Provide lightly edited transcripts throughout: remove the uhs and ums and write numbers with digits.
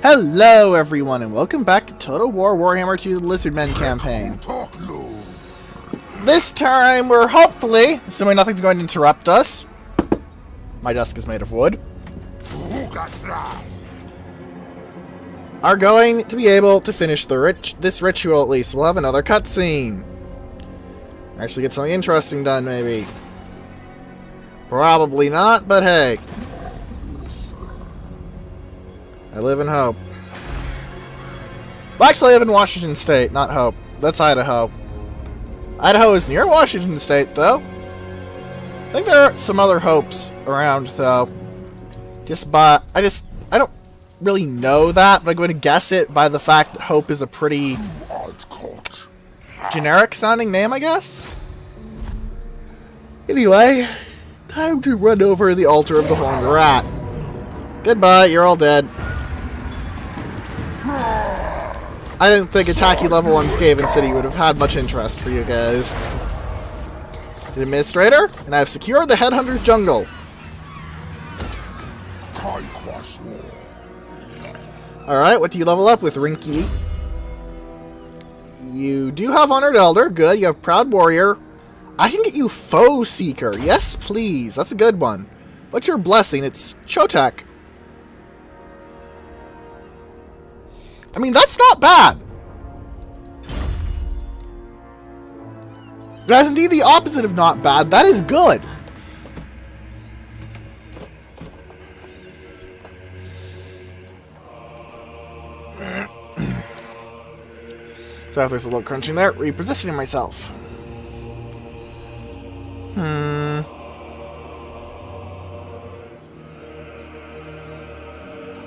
Hello everyone and welcome back to Total War Warhammer 2 Lizardmen campaign. This time we're hopefully, assuming nothing's going to interrupt us, my desk is made of wood, are going to be able to finish this ritual at least. We'll have another cutscene. Actually get something interesting done maybe. Probably not, but hey. I live in hope. Well, actually, I live in Washington State, not Hope. That's Idaho. Idaho is near Washington State, though. I think there are some other Hopes around, though. I don't really know that, but I'm going to guess it by the fact that Hope is a pretty generic-sounding name, I guess? Anyway, time to run over the altar of the Horned Rat. Goodbye, you're all dead. I didn't think a tacky level on Skaven City would have had much interest for you guys. The Administrator, and I have secured the Headhunter's Jungle. Alright, what do you level up with, Rinky? You do have Honored Elder, good. You have Proud Warrior. I can get you Foe Seeker. Yes, please. That's a good one. What's your blessing? It's Chotek. I mean, that's not bad. That's indeed the opposite of not bad. That is good. So if there's a little crunching there, repositioning myself.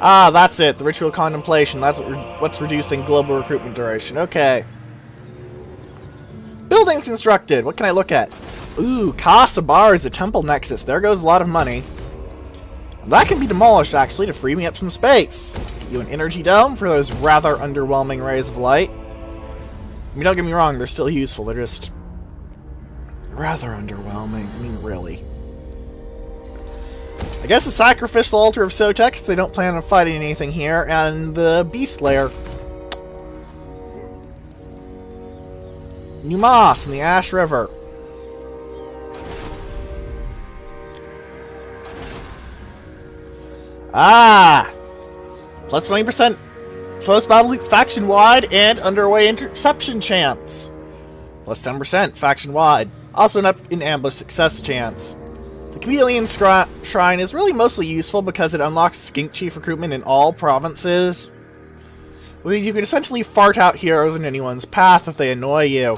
Ah, that's it. The Ritual Contemplation. That's what's reducing global recruitment duration. Okay. Buildings constructed. What can I look at? Ooh, Casa Bar is a temple nexus. There goes a lot of money. That can be demolished, actually, to free me up some space. Get you an energy dome for those rather underwhelming rays of light. I mean, don't get me wrong. They're still useful. They're just rather underwhelming. I mean, really. I guess the Sacrificial Altar of Sotex, they don't plan on fighting anything here, and the Beast Lair. New Moss in the Ash River. Ah! Plus 20% close battle faction-wide and underway interception chance. Plus 10% faction-wide. Also an up in ambush success chance. The Chameleon Shrine is really mostly useful because it unlocks Skink Chief recruitment in all provinces. You can essentially fart out heroes in anyone's path if they annoy you.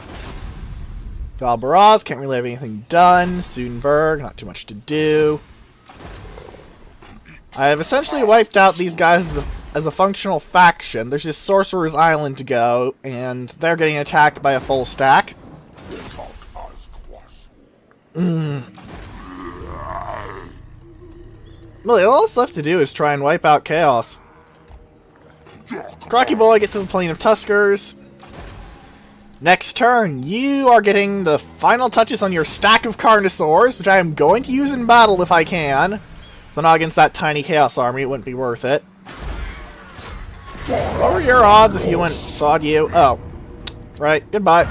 Galbaraz, can't really have anything done. Sudenberg, not too much to do. I have essentially wiped out these guys as a functional faction. There's just Sorcerer's Island to go, and they're getting attacked by a full stack. Really, all that's left to do is try and wipe out Chaos. Crocky Boy, get to the Plain of Tuskers. Next turn, you are getting the final touches on your stack of Carnosaurs, which I am going to use in battle if I can. If not against that tiny Chaos army, it wouldn't be worth it. What were your odds if you went sawed you? Oh. Right, goodbye.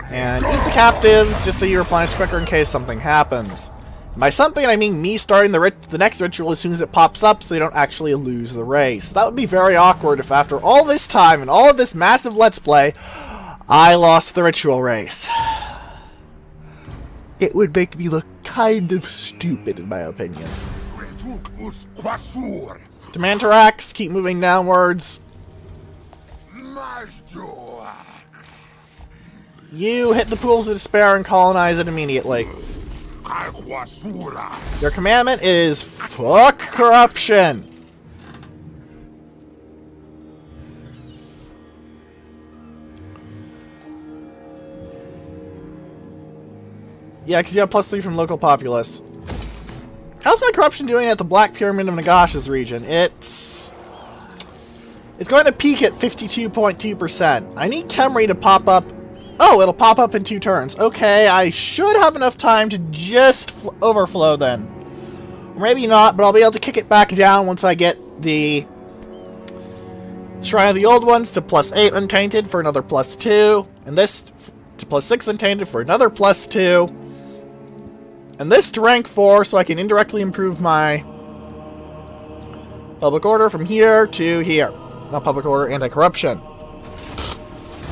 And eat the captives, just so you replenish quicker in case something happens. By something, I mean me starting the next ritual as soon as it pops up so you don't actually lose the race. That would be very awkward if after all this time and all of this massive Let's Play, I lost the ritual race. It would make me look kind of stupid, in my opinion. Demantarax, keep moving downwards. You hit the pools of despair and colonize it immediately. Your commandment is fuck corruption. Yeah, because you have +3 from local populace. How's my corruption doing at the Black Pyramid of Nagash's region? It's going to peak at 52.2%. I need Khemri to pop up. Oh, it'll pop up in 2 turns. Okay, I should have enough time to just overflow then. Maybe not, but I'll be able to kick it back down once I get the Shrine of the Old Ones to +8 Untainted for another +2. And this to +6 Untainted for another +2. And this to rank 4 so I can indirectly improve my public order from here to here. Not public order, anti-corruption.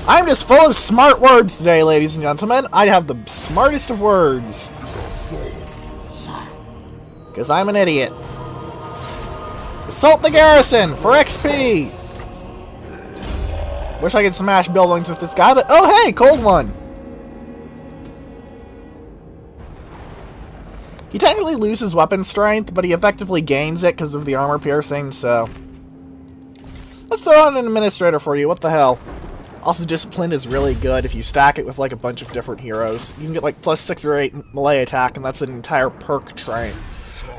I'm just full of smart words today, ladies and gentlemen. I have the smartest of words. Because I'm an idiot. Assault the garrison for XP! Wish I could smash buildings with this guy, but oh hey, cold one! He technically loses weapon strength, but he effectively gains it because of the armor piercing, so... Let's throw on an administrator for you, what the hell. Also, discipline is really good if you stack it with like a bunch of different heroes. You can get like +6 or 8 melee attack, and that's an entire perk tree.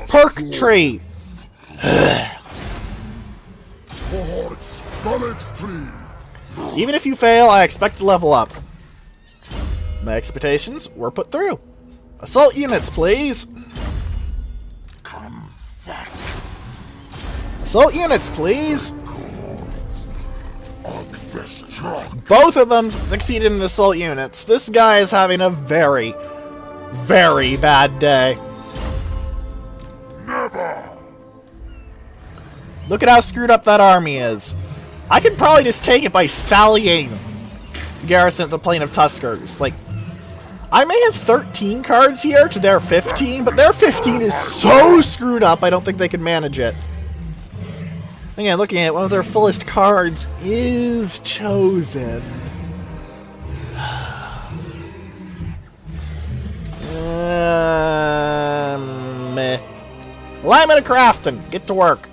Perk tree! Even if you fail, I expect to level up. My expectations were put through. Assault units, please! Assault units, please! Both of them succeeded in assault units. This guy is having a very, very bad day. Look at how screwed up that army is. I could probably just take it by sallying the garrison at the Plain of Tuskers. Like, I may have 13 cards here to their 15, but their 15 is so screwed up I don't think they could manage it. Again, looking at it, one of their fullest cards is chosen. Meh. Alignment of Crafton. Get to work.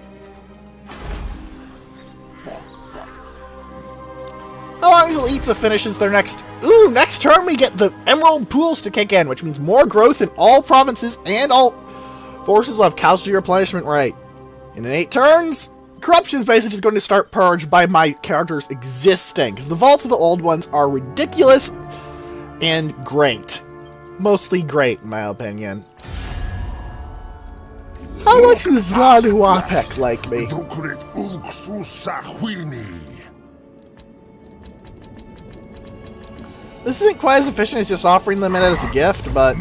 How long until Itza finishes their next... Ooh, next turn we get the Emerald Pools to kick in, which means more growth in all provinces and all forces will have casualty replenishment rate. In 8 turns, corruption is basically just going to start purged by my characters existing, because the vaults of the old ones are ridiculous and great. Mostly great, in my opinion. How much does Lanuapek like me? This isn't quite as efficient as just offering them it as a gift, but...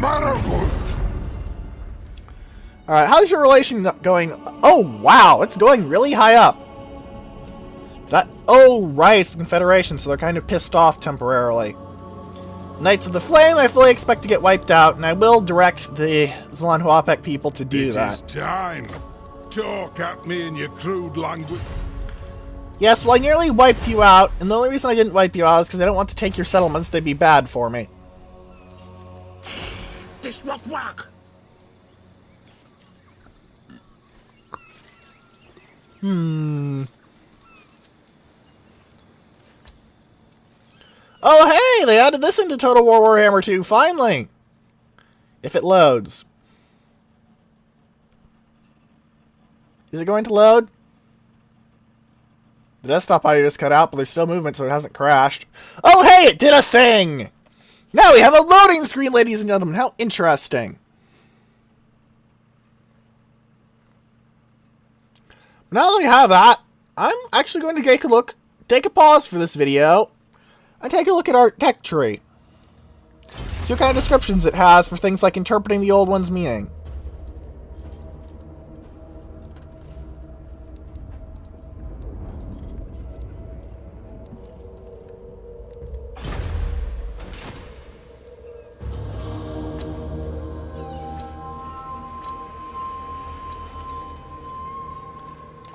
Alright, how's your relation going? Oh, wow, it's going really high up. Oh, right, it's the Confederation, so they're kind of pissed off temporarily. Knights of the Flame, I fully expect to get wiped out, and I will direct the Zlanhuapek people to do that. It is time. Talk at me in your crude language. Yes, well, I nearly wiped you out, and the only reason I didn't wipe you out is because I don't want to take your settlements. They'd be bad for me. This won't work. Oh, hey! They added this into Total War Warhammer 2, finally! If it loads. Is it going to load? The desktop audio just cut out, but there's still movement, so it hasn't crashed. Oh, hey! It did a thing! Now we have a loading screen, ladies and gentlemen! How interesting! Now that we have that, I'm actually going to take a pause for this video, and take a look at our tech tree. See what kind of descriptions it has for things like interpreting the old one's meaning.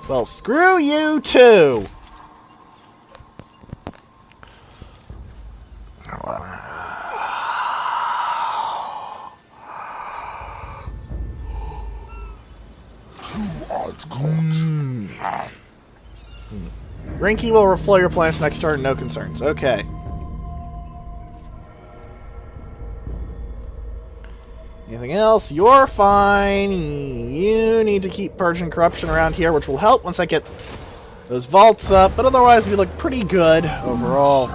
Well, screw you too! Rinky will flow your plants next turn, no concerns. Okay. Anything else? You're fine. You need to keep purging corruption around here, which will help once I get those vaults up, but otherwise we look pretty good overall.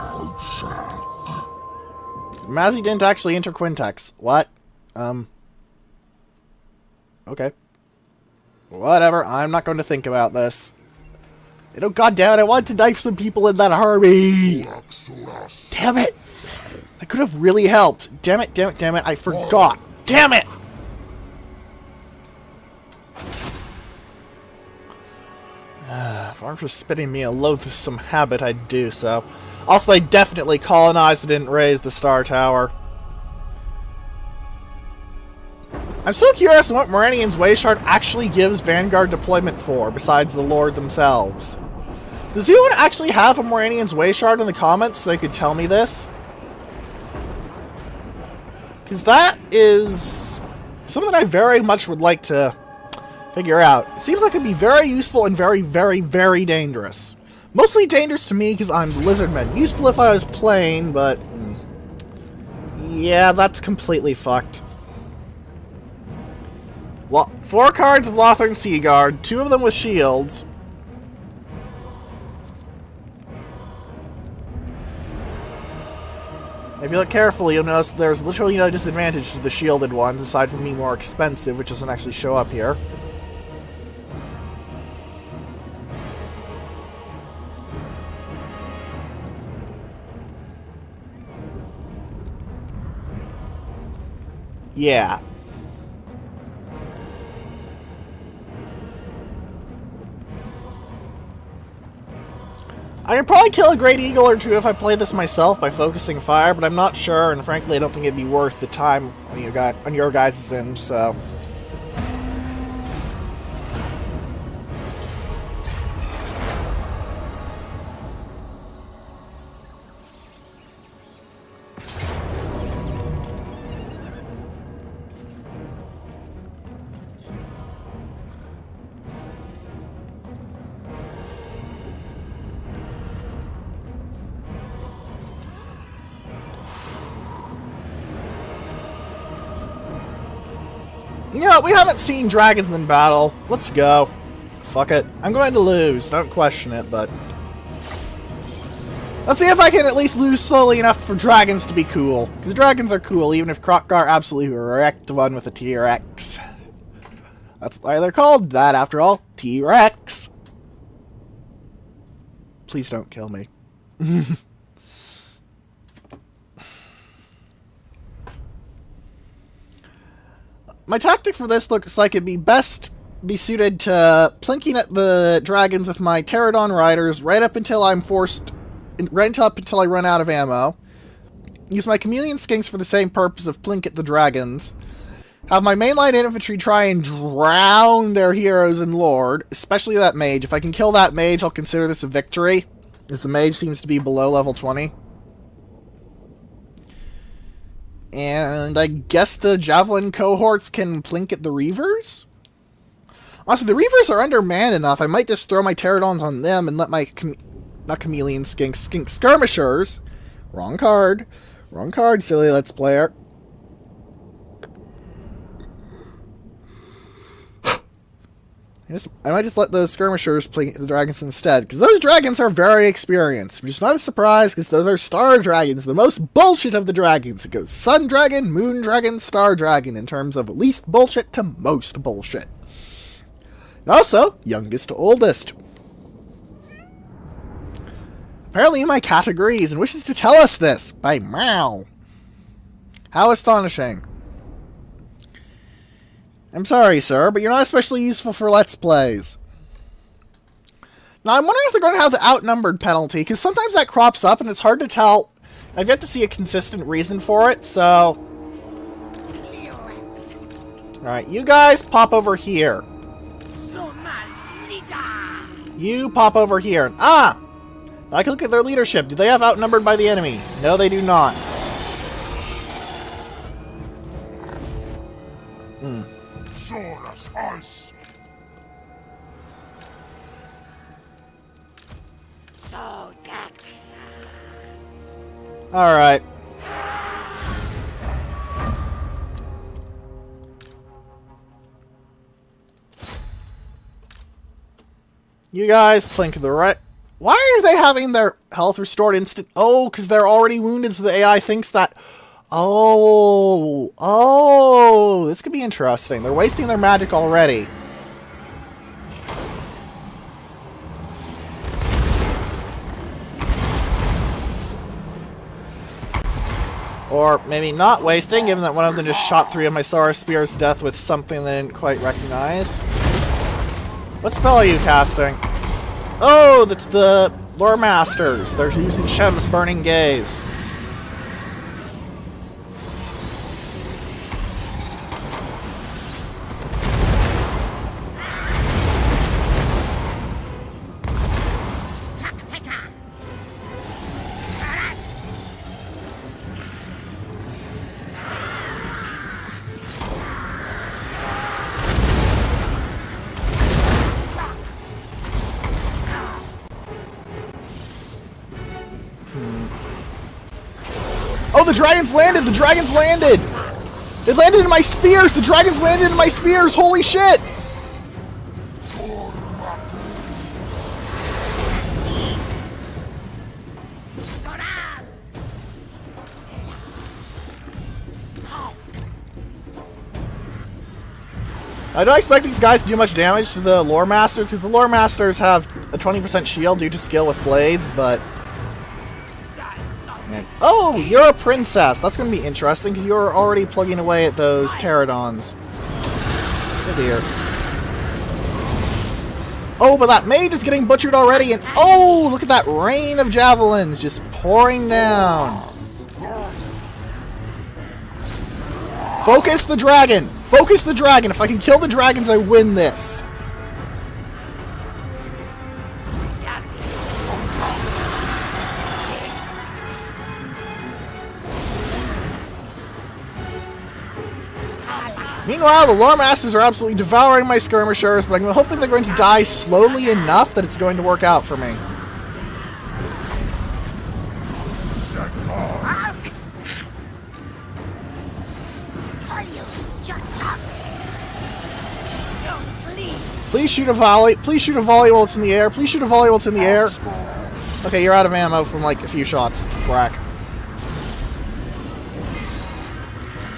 Mazzy didn't actually enter Quintex. What? Okay. Whatever, I'm not going to think about this. Oh, god damn it, I wanted to knife some people in that army! Damn it! I could have really helped. Damn it, damn it, damn it, I forgot. Damn it! If arms were spitting me a loathsome habit, I'd do so. Also, they definitely colonized and didn't raise the Star Tower. I'm so curious what Moranian's Wayshard actually gives Vanguard deployment for, besides the Lord themselves. Does anyone actually have a Moranian's Wayshard in the comments so they could tell me this? Because that is something I very much would like to figure out. It seems like it'd be very useful and very, very, very dangerous. Mostly dangerous to me because I'm Lizardmen. Useful if I was playing, but yeah, that's completely fucked. Well, 4 cards of Lothern Seaguard, 2 of them with shields. If you look carefully, you'll notice there's literally no disadvantage to the shielded ones, aside from being more expensive, which doesn't actually show up here. Yeah. I could probably kill a Great Eagle or 2 if I played this myself by focusing fire, but I'm not sure, and frankly I don't think it'd be worth the time on your guys' end, so... You know, we haven't seen dragons in battle. Let's go. Fuck it. I'm going to lose. Don't question it, but... let's see if I can at least lose slowly enough for dragons to be cool. Because dragons are cool, even if Krokgar absolutely wrecked one with a T-Rex. That's why they're called that, after all. T-Rex. Please don't kill me. My tactic for this looks like it'd be suited to plinking at the dragons with my Pterodon riders right up until I run out of ammo. Use my chameleon skinks for the same purpose of plink at the dragons. Have my mainline infantry try and drown their heroes and lord, especially that mage. If I can kill that mage, I'll consider this a victory, as the mage seems to be below level 20. And I guess the Javelin cohorts can plink at the Reavers? Honestly, the Reavers are undermanned enough. I might just throw my Pterodons on them and let my... not chameleon skink skirmishers. Wrong card. Wrong card, silly Let's Player. I might just let those skirmishers play the dragons instead, because those dragons are very experienced, which is not a surprise, because those are star dragons, the most bullshit of the dragons. It goes sun dragon, moon dragon, star dragon, in terms of least bullshit to most bullshit. And also, youngest to oldest. Apparently in my categories, and wishes to tell us this by meow. How astonishing. I'm sorry, sir, but you're not especially useful for Let's Plays. Now, I'm wondering if they're going to have the outnumbered penalty, because sometimes that crops up and it's hard to tell. I've yet to see a consistent reason for it, so... alright, you guys pop over here. You pop over here. Ah! I can look at their leadership. Do they have outnumbered by the enemy? No, they do not. Ice. Alright. You guys plink the right... why are they having their health restored instant? Oh, because they're already wounded, so the AI thinks that... oh, this could be interesting. They're wasting their magic already. Or maybe not wasting, given that one of them just shot 3 of my Saurus Spears to death with something they didn't quite recognize. What spell are you casting? Oh, that's the Lore Masters. They're using Shem's Burning Gaze. Oh, the dragons landed! The dragons landed! They landed in my spears! The dragons landed in my spears! Holy shit! I don't expect these guys to do much damage to the Lore Masters, because the Lore Masters have a 20% shield due to skill with blades, but... Oh, you're a princess. That's going to be interesting, because you're already plugging away at those pterodons. Oh dear. Oh, but that mage is getting butchered already, and oh, look at that rain of javelins just pouring down. Focus the dragon! Focus the dragon! If I can kill the dragons, I win this. Meanwhile, the Lore Masters are absolutely devouring my skirmishers, but I'm hoping they're going to die slowly enough that it's going to work out for me. Please shoot a volley. Please shoot a volley while it's in the air. Please shoot a volley while it's in the air. Okay, you're out of ammo from like a few shots. Frack.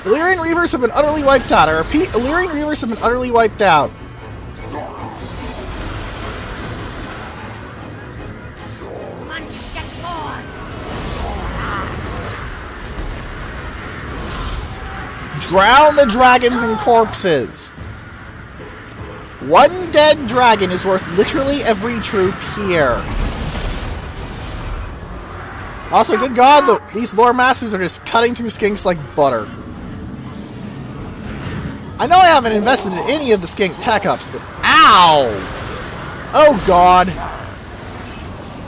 Illyrian Reavers have been utterly wiped out. I repeat, Illyrian Reavers have been utterly wiped out. Drown the dragons and corpses. One dead dragon is worth literally every troop here. Also, good God, these Lore Masters are just cutting through skinks like butter. I know I haven't invested in any of the skink tech-ups, but ow! Oh God.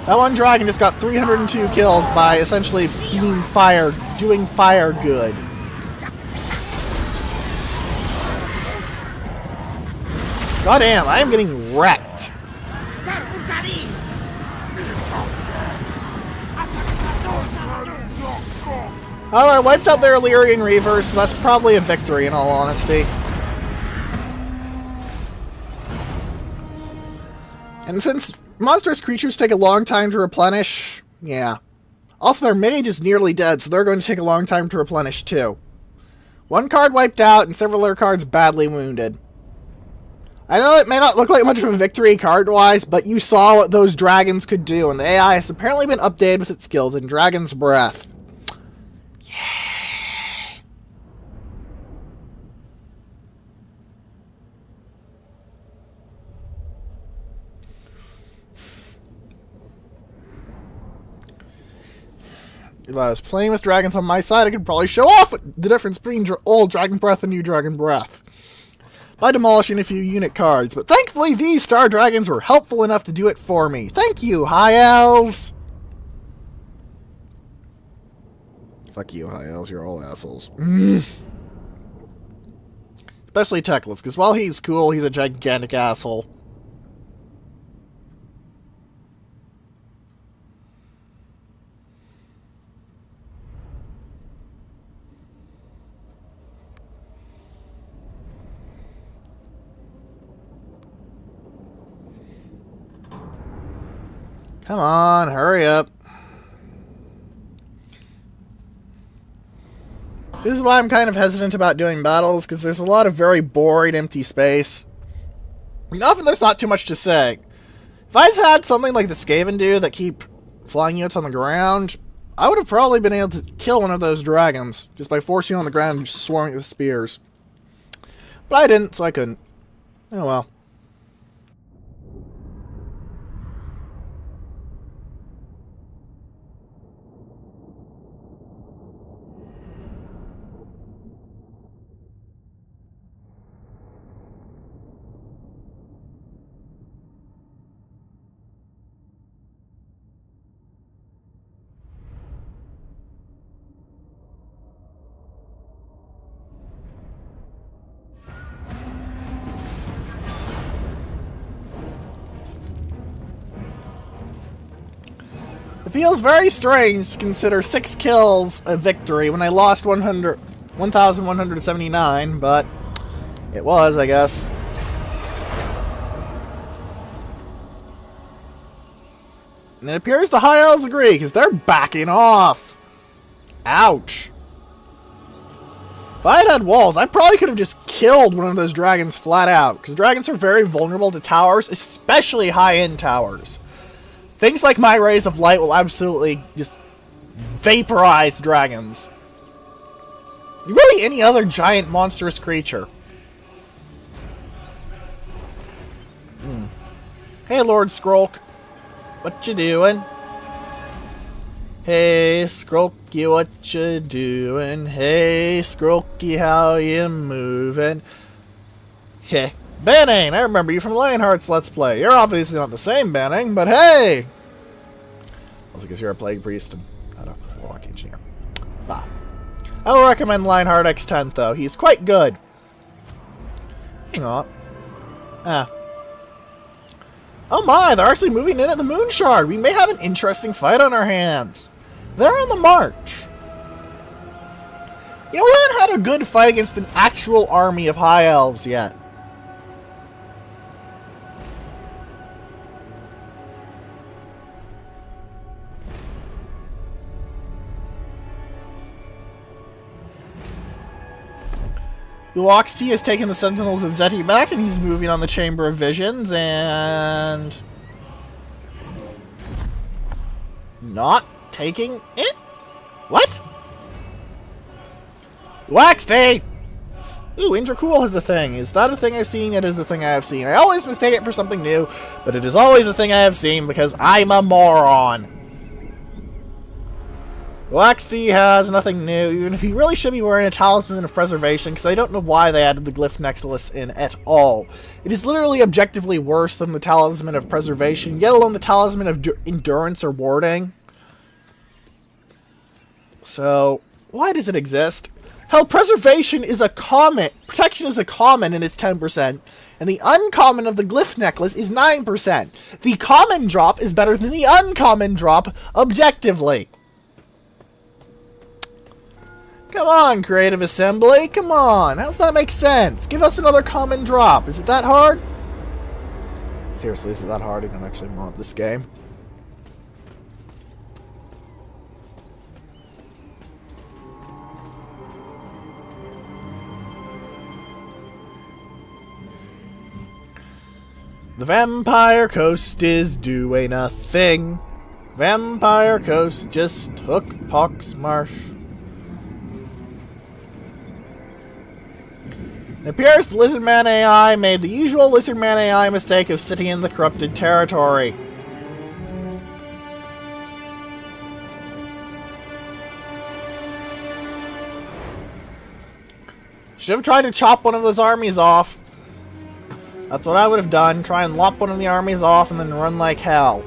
That one dragon just got 302 kills by essentially doing fire good. Goddamn, I am getting wrecked. Alright, wiped out their Illyrian Reavers, so that's probably a victory in all honesty. And since monstrous creatures take a long time to replenish, yeah. Also, their mage is nearly dead, so they're going to take a long time to replenish too. One card wiped out, and several other cards badly wounded. I know it may not look like much of a victory card-wise, but you saw what those dragons could do, and the AI has apparently been updated with its skills in Dragon's Breath. Yay! If I was playing with dragons on my side, I could probably show off the difference between old Dragon Breath and new Dragon Breath by demolishing a few unit cards, but thankfully these Star Dragons were helpful enough to do it for me. Thank you, High Elves! Fuck you, High Elves, you're all assholes. Especially Teclis, because while he's cool, he's a gigantic asshole. Come on, hurry up. This is why I'm kind of hesitant about doing battles, because there's a lot of very boring, empty space. And often there's not too much to say. If I had something like the Skaven do that keep flying units on the ground, I would have probably been able to kill one of those dragons just by forcing on the ground and just swarming with spears. But I didn't, so I couldn't. Oh well. It feels very strange to consider 6 kills a victory when I lost 1,179, but it was, I guess. And it appears the High Elves agree, because they're backing off. Ouch. If I had walls, I probably could have just killed one of those dragons flat out, because dragons are very vulnerable to towers, especially high-end towers. Things like my rays of light will absolutely just vaporize dragons. Really any other giant monstrous creature. Hey, Lord Skrulk. What you doing? Hey, Skrulky, what you doing? Hey, Skrulky, how you moving? Heh. Banning! I remember you from Lionheart's Let's Play. You're obviously not the same Banning, but hey! Also because you're a Plague Priest and not a Warlock Engineer. Bah. I will recommend Lionheart X10th, though. He's quite good. Hang on. Oh my, they're actually moving in at the Moon Shard. We may have an interesting fight on our hands. They're on the march. You know, we haven't had a good fight against an actual army of High Elves yet. Uoxty has taken the Sentinels of Zeti back, and he's moving on the Chamber of Visions, and... not taking it? What? Uoxty! Ooh, Indracool has a thing. Is that a thing I've seen? It is a thing I have seen. I always mistake it for something new, but it is always a thing I have seen because I'm a moron. Uoxty has nothing new, even if he really should be wearing a Talisman of Preservation, because I don't know why they added the Glyph Necklace in at all. It is literally objectively worse than the Talisman of Preservation, yet alone the Talisman of Endurance or Warding. So, why does it exist? Hell, Preservation is a common, Protection is a common and it's 10%, and the uncommon of the Glyph Necklace is 9%. The common drop is better than the uncommon drop, objectively. Come on, Creative Assembly, come on, how does that make sense? Give us another common drop, is it that hard? Seriously, is it that hard? I don't actually mod this game. The Vampire Coast is doing a thing. Vampire Coast just took Pox Marsh. It appears the Lizardman AI made the usual Lizardman AI mistake of sitting in the corrupted territory. Should have tried to chop one of those armies off. That's what I would have done. Try and lop one of the armies off and then run like hell.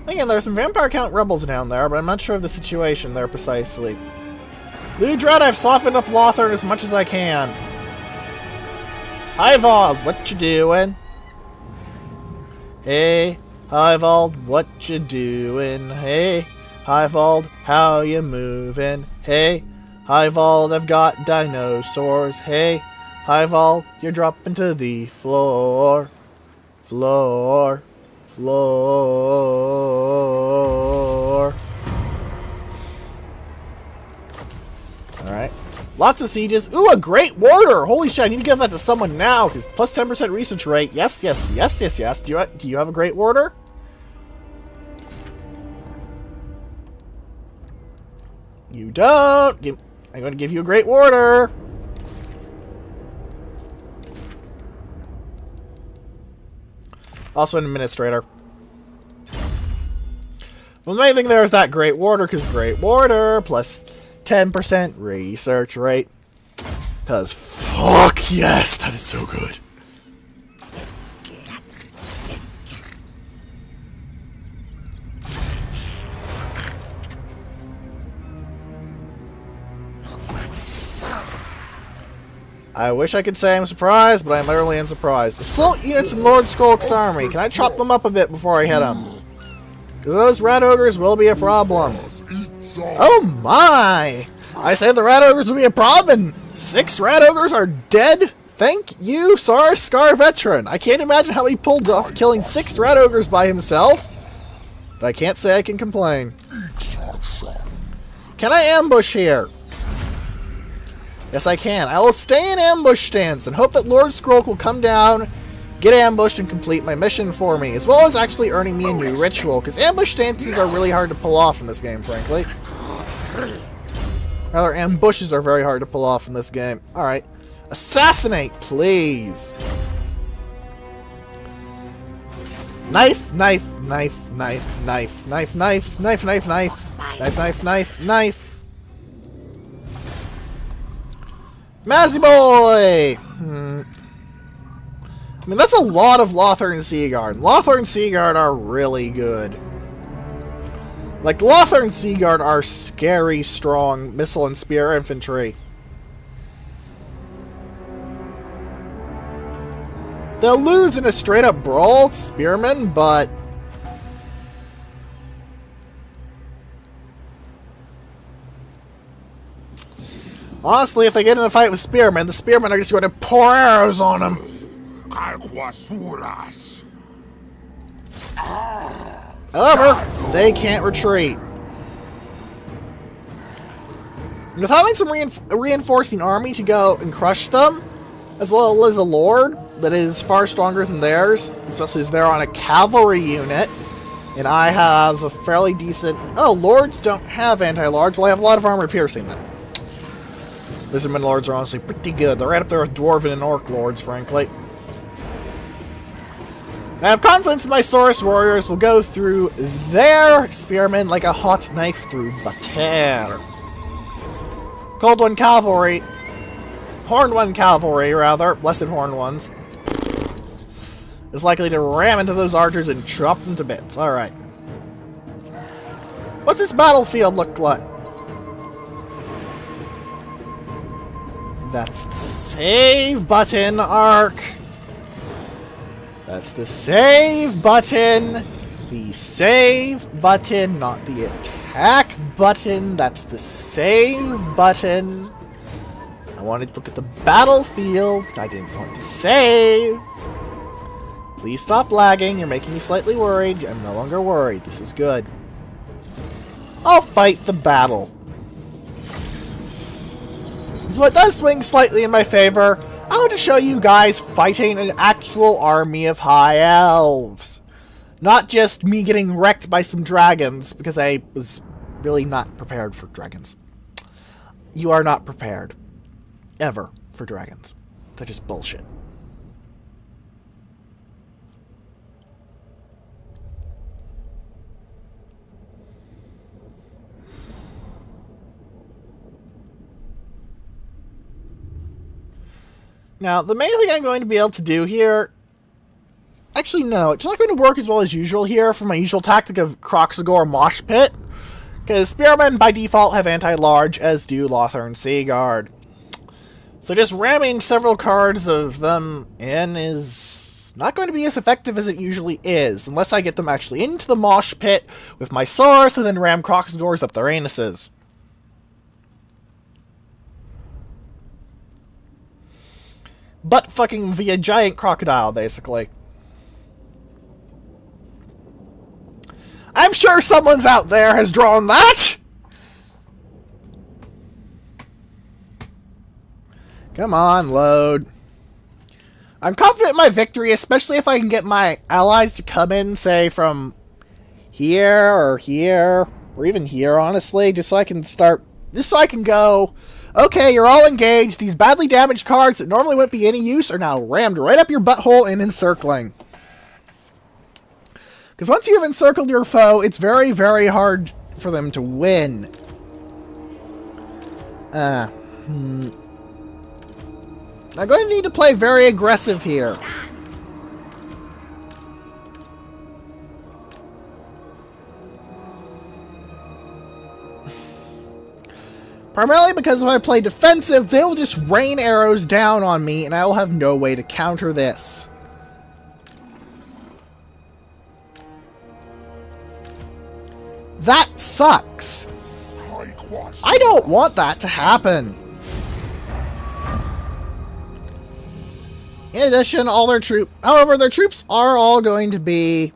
Again, there's some Vampire Count rebels down there, but I'm not sure of the situation there precisely. Ludred, I've softened up Lothern as much as I can. Highvald, what you doing? Hey, Highvald, what you doing? Hey, Highvald, how you moving? Hey, Highvald, I've got dinosaurs. Hey, Highvald, you're dropping to the floor. Floor. Alright. Lots of sieges. Ooh, a great warder! Holy shit, I need to give that to someone now, because plus 10% research rate. Yes. Do you have a great warder? You don't! I'm going to give you a Great Warder! Also an Administrator. Well, the main thing there is that Great Warder, because Great Warder plus 10% research rate. Because fuck yes, that is so good. I wish I could say I'm surprised, but I'm literally unsurprised. Assault units in Lord Skulk's army. Can I chop them up a bit before I hit them? Because those rat ogres will be a problem. Oh my! I said the rat ogres will be a problem, and 6 rat ogres are dead? Thank you, Scar Veteran. I can't imagine how he pulled off killing 6 rat ogres by himself, but I can't say I can complain. Can I ambush here? Yes, I can. I will stay in ambush stance and hope that Lord Skrulk will come down, get ambushed, and complete my mission for me, as well as actually earning me a new ritual, because ambush stances are really hard to pull off in this game, frankly. Rather, ambushes are very hard to pull off in this game. Alright. Assassinate, please! Knife, knife, knife, knife, knife, knife, knife, knife, knife, knife, knife, knife, knife, knife. Mazzy boy! I mean, that's a lot of Lothar and Seaguard. Lothar and Seaguard are really good. Like, Lothar and Seaguard are scary, strong missile and spear infantry. They'll lose in a straight-up brawl, spearmen, but... honestly, if they get in a fight with spearmen, the spearmen are just going to pour arrows on them. However, they can't retreat. And with having some reinforcing army to go and crush them, as well as a lord that is far stronger than theirs, especially as they're on a cavalry unit, and I have a fairly decent... oh, lords don't have anti-large, well I have a lot of armor piercing them. Lizardmen lords are honestly pretty good. They're right up there with dwarven and orc lords, frankly. I have confidence in my Saurus warriors will go through their spearmen like a hot knife through butter. Cold One Cavalry, Horned One Cavalry, rather, Blessed Horned Ones, is likely to ram into those archers and chop them to bits. Alright. What's this battlefield look like? That's the save button, Ark. That's the save button. The save button, not the attack button. That's the save button. I wanted to look at the battlefield. I didn't want to save. Please stop lagging. You're making me slightly worried. I'm no longer worried. This is good. I'll fight the battle. So it does swing slightly in my favor. I want to show you guys fighting an actual army of high elves. Not just me getting wrecked by some dragons, because I was really not prepared for dragons. You are not prepared. Ever. For dragons. They're just bullshit. Now, the main thing I'm going to be able to do here... actually, no. It's not going to work as well as usual here for my usual tactic of Kroxagore Mosh Pit. Because Spearmen, by default, have anti-large, as do Lothar and Seaguard. So just ramming several cards of them in is not going to be as effective as it usually is, unless I get them actually into the Mosh Pit with my Saurus and then ram Kroxagores up their anuses. Butt fucking via giant crocodile, basically. I'm sure someone's out there has drawn that! Come on, load. I'm confident in my victory, especially if I can get my allies to come in, say, from here, or even here, honestly, just so I can start Just so I can go, okay, you're all engaged. These badly damaged cards that normally wouldn't be any use are now rammed right up your butthole and encircling. Because once you've encircled your foe, it's very, very hard for them to win. I'm going to need to play very aggressive here. Primarily because if I play defensive, they will just rain arrows down on me, and I will have no way to counter this. That sucks. I don't want that to happen. In addition, however, their troops are all going to be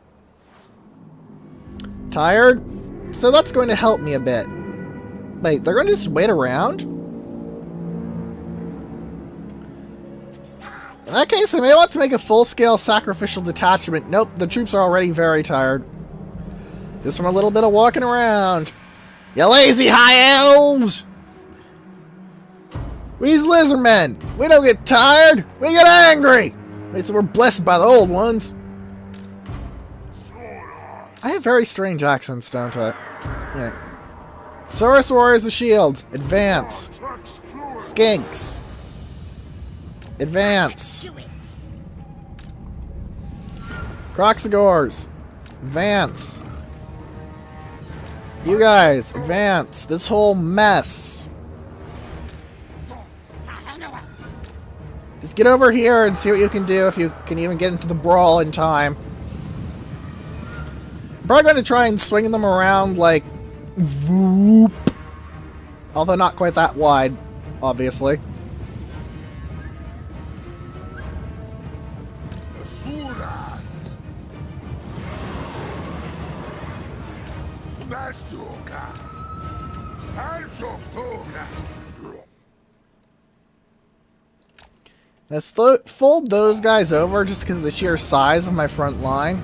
tired, so that's going to help me a bit. Wait, they're going to just wait around? In that case, I may want to make a full-scale sacrificial detachment. Nope, the troops are already very tired. Just from a little bit of walking around. You lazy high elves! We's lizardmen. We don't get tired. We get angry. At least we're blessed by the old ones. I have very strange accents, don't I? Yeah. Saurus Warriors with shields. Advance. Skinks. Advance. Croxagores. Advance. You guys, advance. This whole mess. Just get over here and see what you can do, if you can even get into the brawl in time. I'm probably going to try and swing them around like... Voop. Although not quite that wide, obviously. Let's fold those guys over just because of the sheer size of my front line.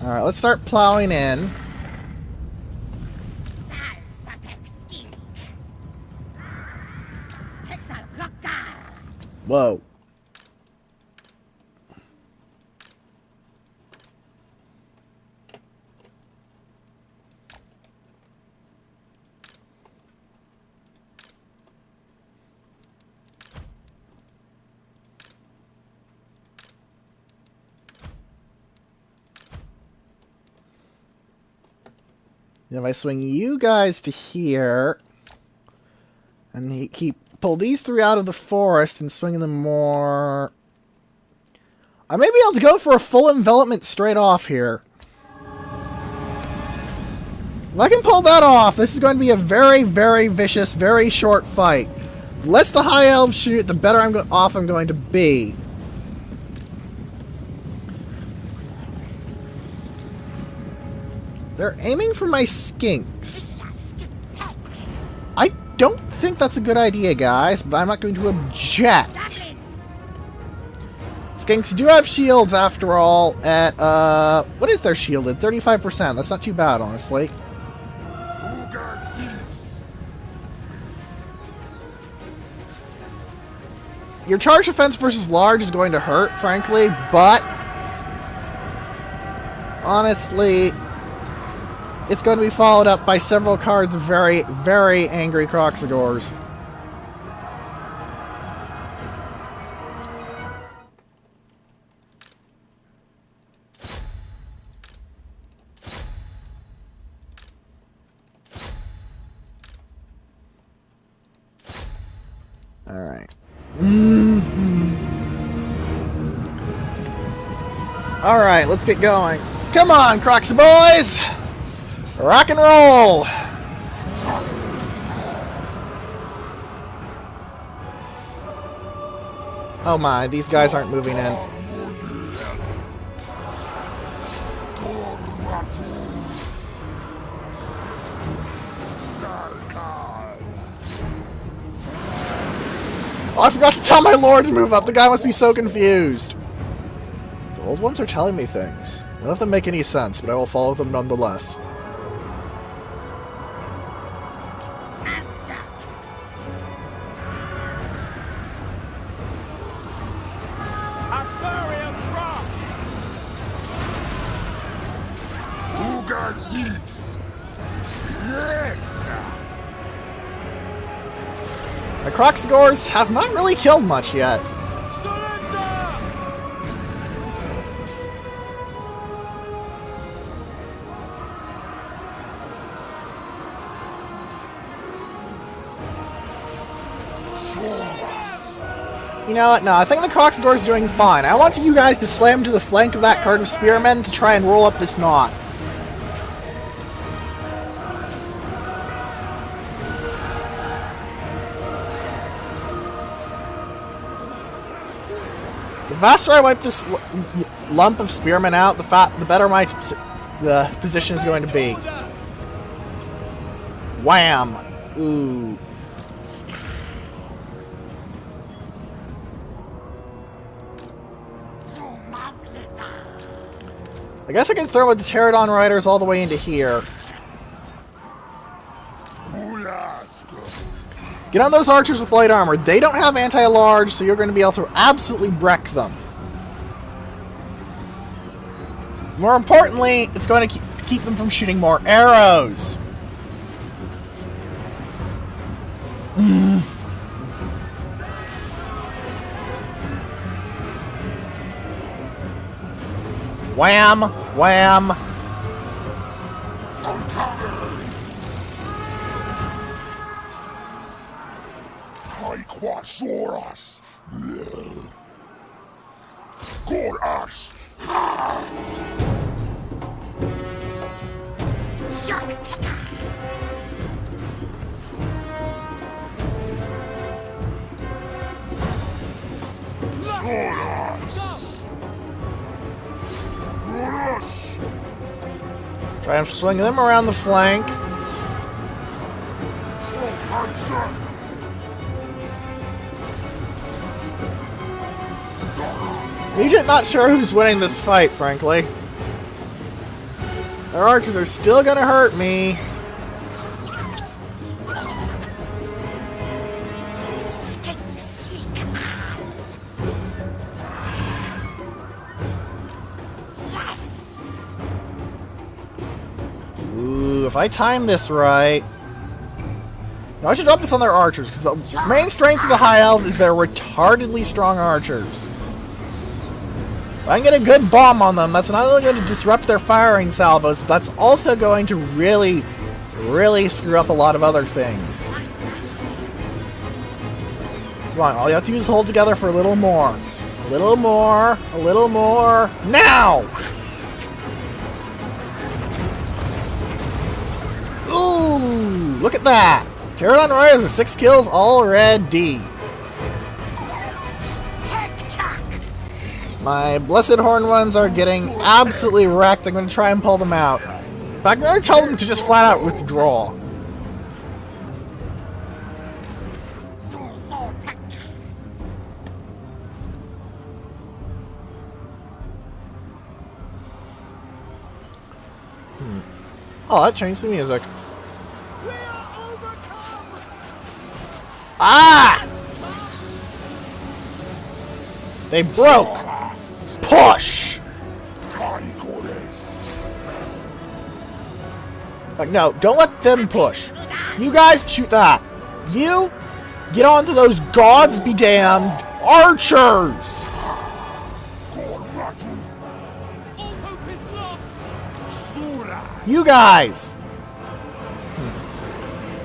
Alright, let's start plowing in. Whoa. If I swing you guys to here, and pull these three out of the forest and swing them more... I may be able to go for a full envelopment straight off here. If I can pull that off, this is going to be a very, very vicious, very short fight. The less the high elves shoot, the better off I'm going to be. They're aiming for my skinks. I don't think that's a good idea, guys, but I'm not going to object. Skinks do have shields, after all, at, what is their shield at? 35%. That's not too bad, honestly. Your charge defense versus large is going to hurt, frankly, but honestly, it's going to be followed up by several cards of very, very angry Croxagores. Alright. Alright, let's get going. Come on, Croxy boys! Rock and roll! Oh my, these guys aren't moving in. Oh, I forgot to tell my lord to move up. The guy must be so confused. The old ones are telling me things. None of them make any sense, but I will follow them nonetheless. The Croxagores have not really killed much yet. You know what? No, I think the Croxagore is doing fine. I want you guys to slam to the flank of that card of Spearmen to try and roll up this knot. The faster I wipe this lump of Spearmen out, the better my position is going to be. Wham! Ooh. I guess I can throw the Pterodon Riders all the way into here. Get on those archers with light armor. They don't have anti-large, so you're going to be able to absolutely wreck them. More importantly, it's going to keep them from shooting more arrows. Wham! Wham! Carnosaur Gorash. Try and swing them around the flank. Legit not sure who's winning this fight, frankly. Their archers are still gonna hurt me. Ooh, if I time this right... No, I should drop this on their archers, because the main strength of the High Elves is their retardedly strong archers. If I can get a good bomb on them, that's not only going to disrupt their firing salvos, but that's also going to really, really screw up a lot of other things. Come on, all you have to do is hold together for a little more. A little more, a little more. Now! Ooh, look at that! Pterodon Riders with 6 kills already. My Blessed Horn ones are getting absolutely wrecked. I'm going to try and pull them out. But I'm going to tell them to just flat out withdraw. Oh, that changed the music. Ah! They broke! Push! Like, no, don't let them push. You guys, shoot that. You, get onto those gods be damned archers! You guys!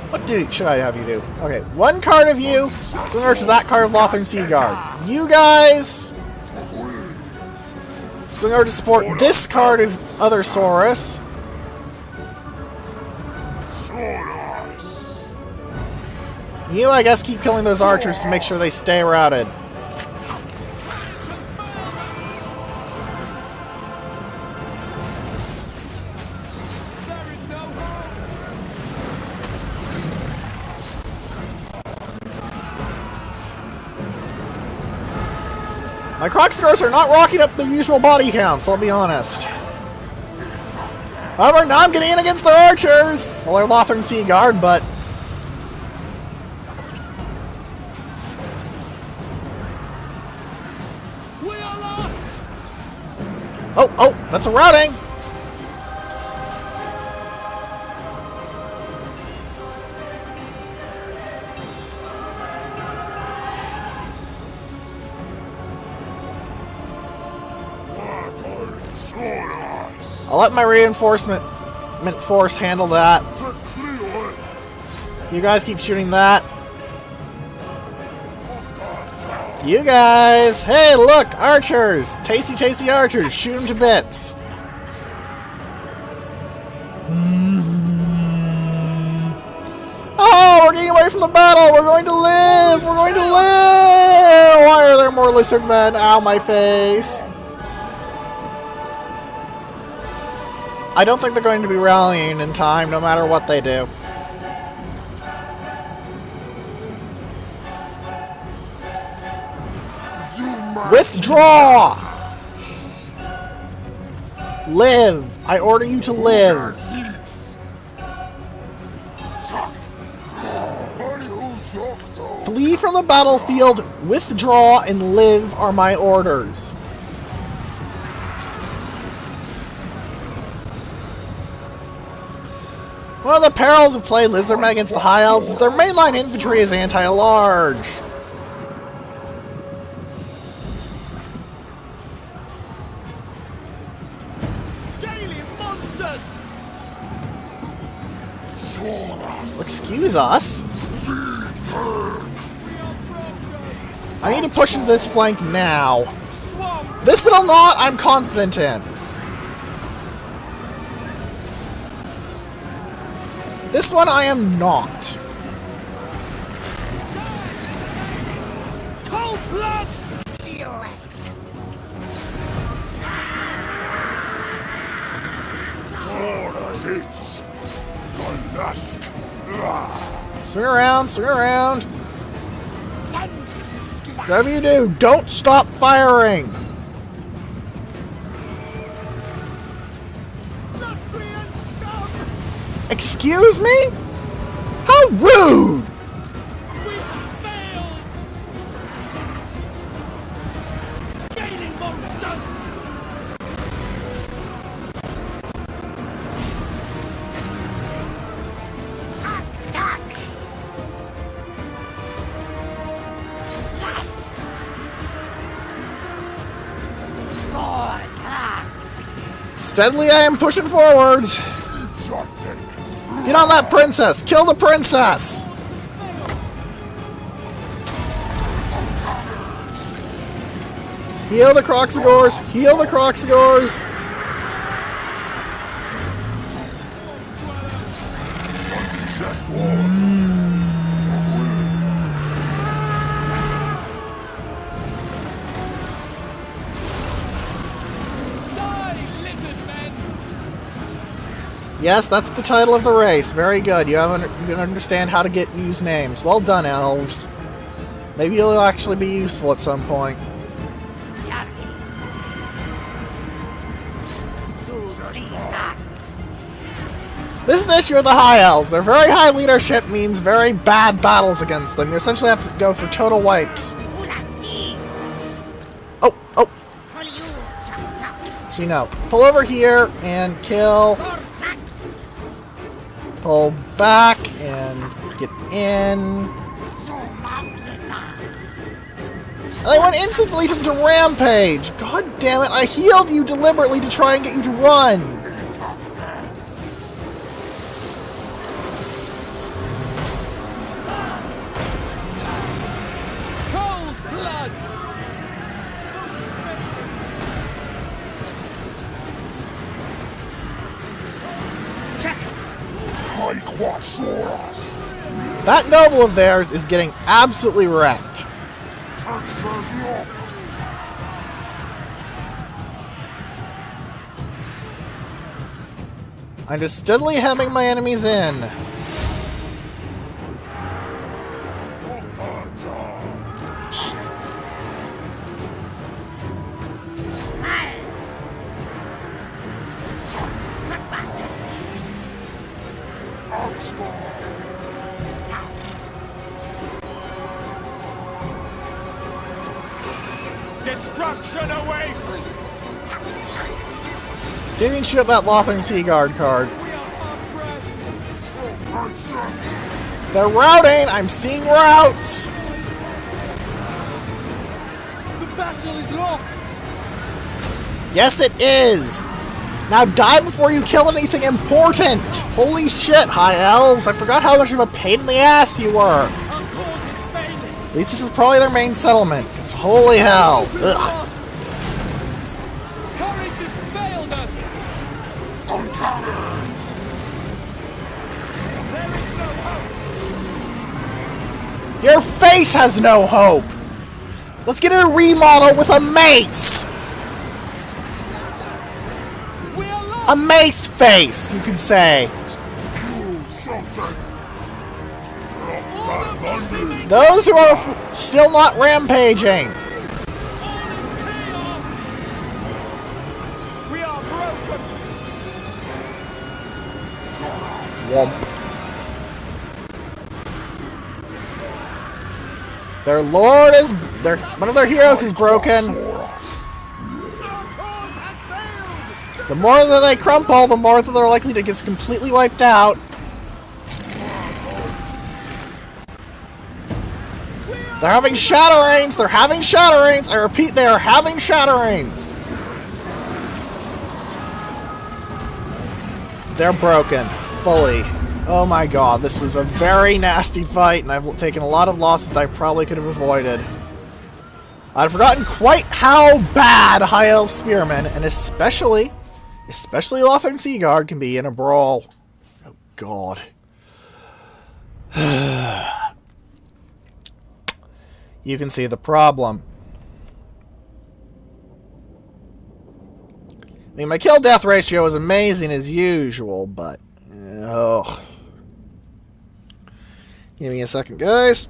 What should I have you do? Okay, one card of you, swing over to that card of Lothern Seaguard. You guys... swing over to support this card of Other Saurus. You, I guess, keep killing those archers to make sure they stay routed. My Croxagors are not rocking up the usual body counts, I'll be honest. However, now I'm getting in against their archers! Well, they're Lothern Sea Guard, but... We are lost! Oh, that's a routing! I'll let my reinforcement force handle that. You guys keep shooting that. You guys! Hey, look! Archers! Tasty, tasty archers! Shoot them to bits! Oh, we're getting away from the battle! We're going to live! We're going to live! Why are there more Lizardmen? Ow, my face! I don't think they're going to be rallying in time, no matter what they do. Withdraw! Live! I order you to live! Flee from the battlefield, withdraw, and live are my orders. One of the perils of playing Lizardmen against the High Elves is their mainline infantry is anti-large. Scaly monsters! Excuse us? I need to push into this flank now. This little knot I'm confident in. This one I am not. Cold blood! Swing around, swing around. Whatever you do, don't stop firing. Excuse me? How rude! We have failed! Scaling monsters! Steadily I am pushing forwards. Get on that princess! Kill the princess! Heal the Croxagors! Heal the Croxagors! Yes, that's the title of the race. Very good. You can understand how to use names. Well done, elves. Maybe you'll actually be useful at some point. This is the issue of the High Elves. Their very high leadership means very bad battles against them. You essentially have to go for total wipes. Oh, oh. Actually, no. Pull over here and kill. Pull back and get in. I went instantly to rampage. God damn it! I healed you deliberately to try and get you to run. Cold blood! That noble of theirs is getting absolutely wrecked. I'm just steadily hemming my enemies in. Destruction awaits! See if you can shoot up that Lothering Seaguard card. We are hard pressed! They're routing! I'm seeing routes! The battle is lost! Yes, it is! Now die before you kill anything important! Holy shit, High Elves! I forgot how much of a pain in the ass you were! Our cause is failing! At least this is probably their main settlement, because holy hell! Ugh. Lost! Courage has failed us! There is no hope! Your face has no hope! Let's get a remodel with a mace! We are lost! A mace face, you could say. Those who are still not rampaging. We are broken! Womp. Their lord is... one of their heroes is broken. Our cause has failed! The more that they crumple, the more that they're likely to get completely wiped out. They're having shatterings! They're having shatterings! I repeat, they are having shatterings! They're broken. Fully. Oh my god, this was a very nasty fight, and I've taken a lot of losses that I probably could have avoided. I'd forgotten quite how bad High Elf Spearmen, and especially Lothern Seaguard, can be in a brawl. Oh god. You can see the problem. I mean, my kill-death ratio is amazing as usual, but... oh. Give me a second, guys.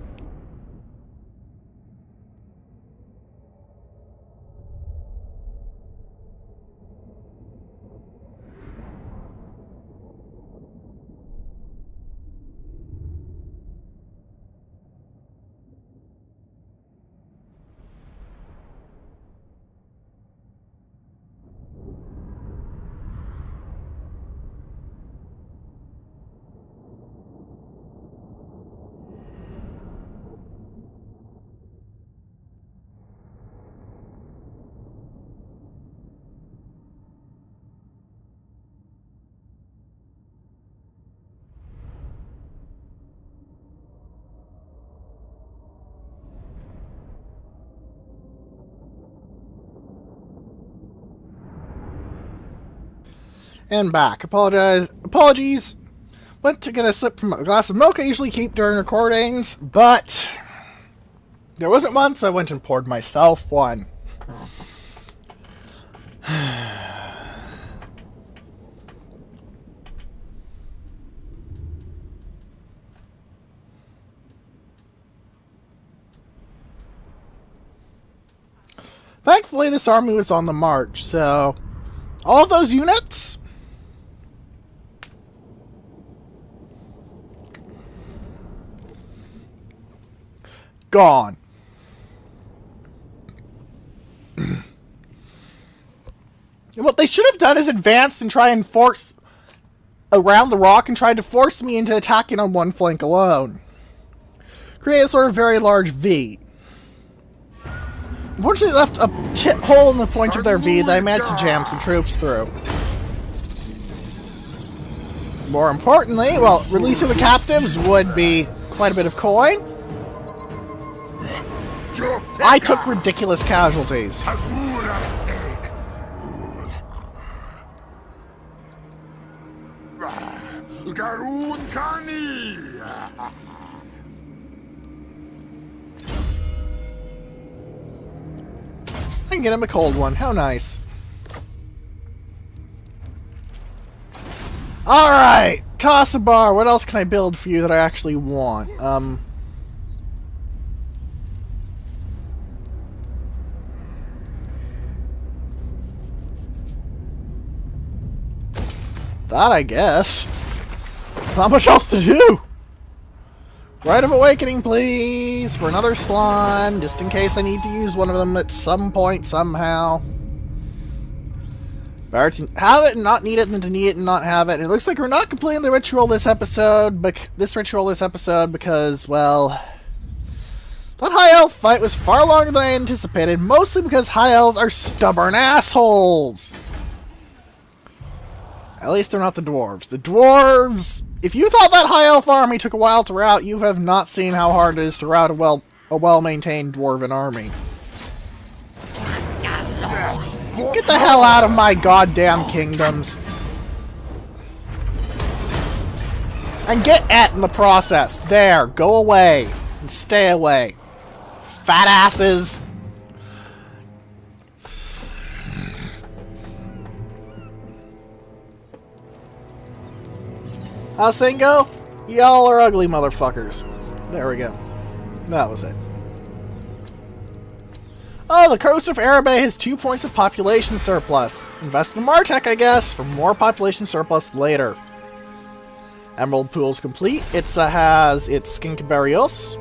And back. Apologies. Went to get a sip from a glass of milk I usually keep during recordings, but there wasn't one, so I went and poured myself one. Thankfully, this army was on the march, so all of those units gone. And what they should have done is advance and try and force around the rock and try to force me into attacking on one flank alone. Create a sort of very large V. Unfortunately, left a hole in the point of their V that I managed to jam some troops through. More importantly, well, releasing the captives would be quite a bit of coin. I took ridiculous casualties. I can get him a cold one. How nice. Alright! Kasabar, what else can I build for you that I actually want? That, I guess. There's not much else to do. Rite of Awakening, please, for another Slon, just in case I need to use one of them at some point, somehow. Better to have it and not need it than to need it and not have it. And it looks like we're not completing the ritual this episode, because, well, that High Elf fight was far longer than I anticipated, mostly because High Elves are stubborn assholes. At least they're not the Dwarves. The Dwarves, if you thought that High Elf army took a while to rout, you have not seen how hard it is to rout a well-maintained Dwarven army. Get the hell out of my goddamn kingdoms. And get at in the process. There, go away. And stay away. Fat asses. How's saying go? Y'all are ugly motherfuckers. There we go. That was it. Oh, the coast of Arabe has 2 points of population surplus. Invest in Martech, I guess, for more population surplus later. Emerald Pool's complete. Itza has its Skinkabarios.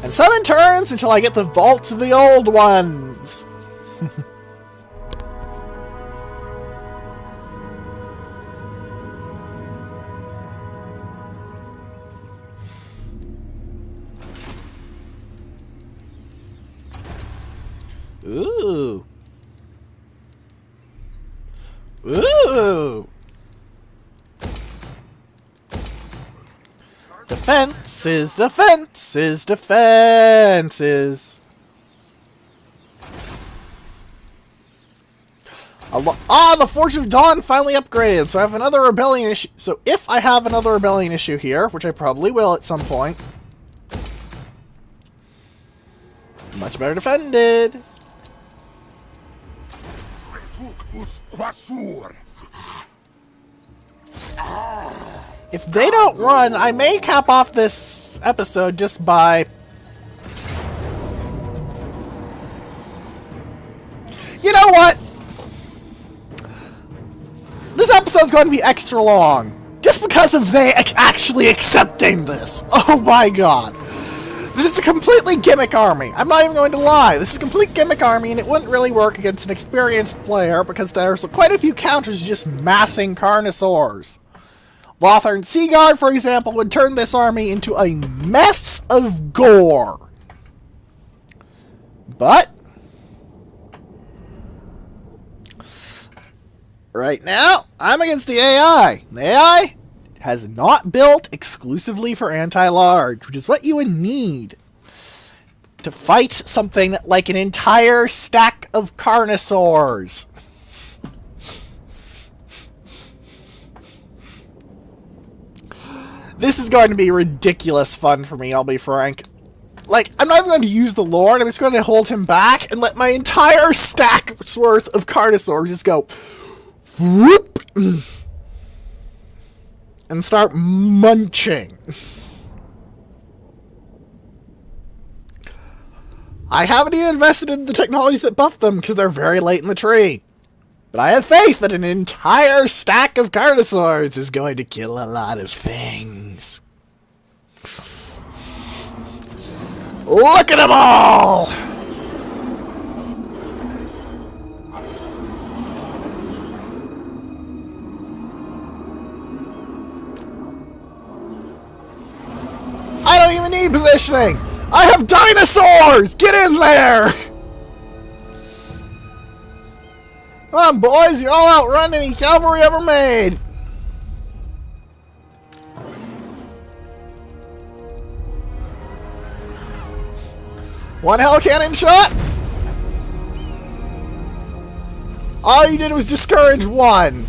And 7 turns until I get the vaults of the old ones. Ooh. Ooh. Defenses, defenses, defenses. The Forge of Dawn finally upgraded, so I have another rebellion issue. So if I have another rebellion issue here, which I probably will at some point, much better defended. If they don't run, I may cap off this episode just by... You know what? This episode's going to be extra long. Just because of they actually accepting this. Oh my god. This is a completely gimmick army. I'm not even going to lie. This is a complete gimmick army, and it wouldn't really work against an experienced player because there's quite a few counters just massing Carnosaurs. Lothar Seaguard, for example, would turn this army into a mess of gore. But right now, I'm against the AI. The AI has not built exclusively for anti-large, which is what you would need to fight something like an entire stack of Carnosaurs. This is going to be ridiculous fun for me, I'll be frank. Like, I'm not even going to use the Lord, I'm just going to hold him back and let my entire stack's worth of Carnosaurs just go whoop, and start munching. I haven't even invested in the technologies that buff them because they're very late in the tree. But I have faith that an entire stack of Carnosaurs is going to kill a lot of things. Look at them all! I don't even need positioning! I have dinosaurs! Get in there! Come on, boys, you're all outrunning any cavalry ever made! One hell cannon shot? All you did was discourage one.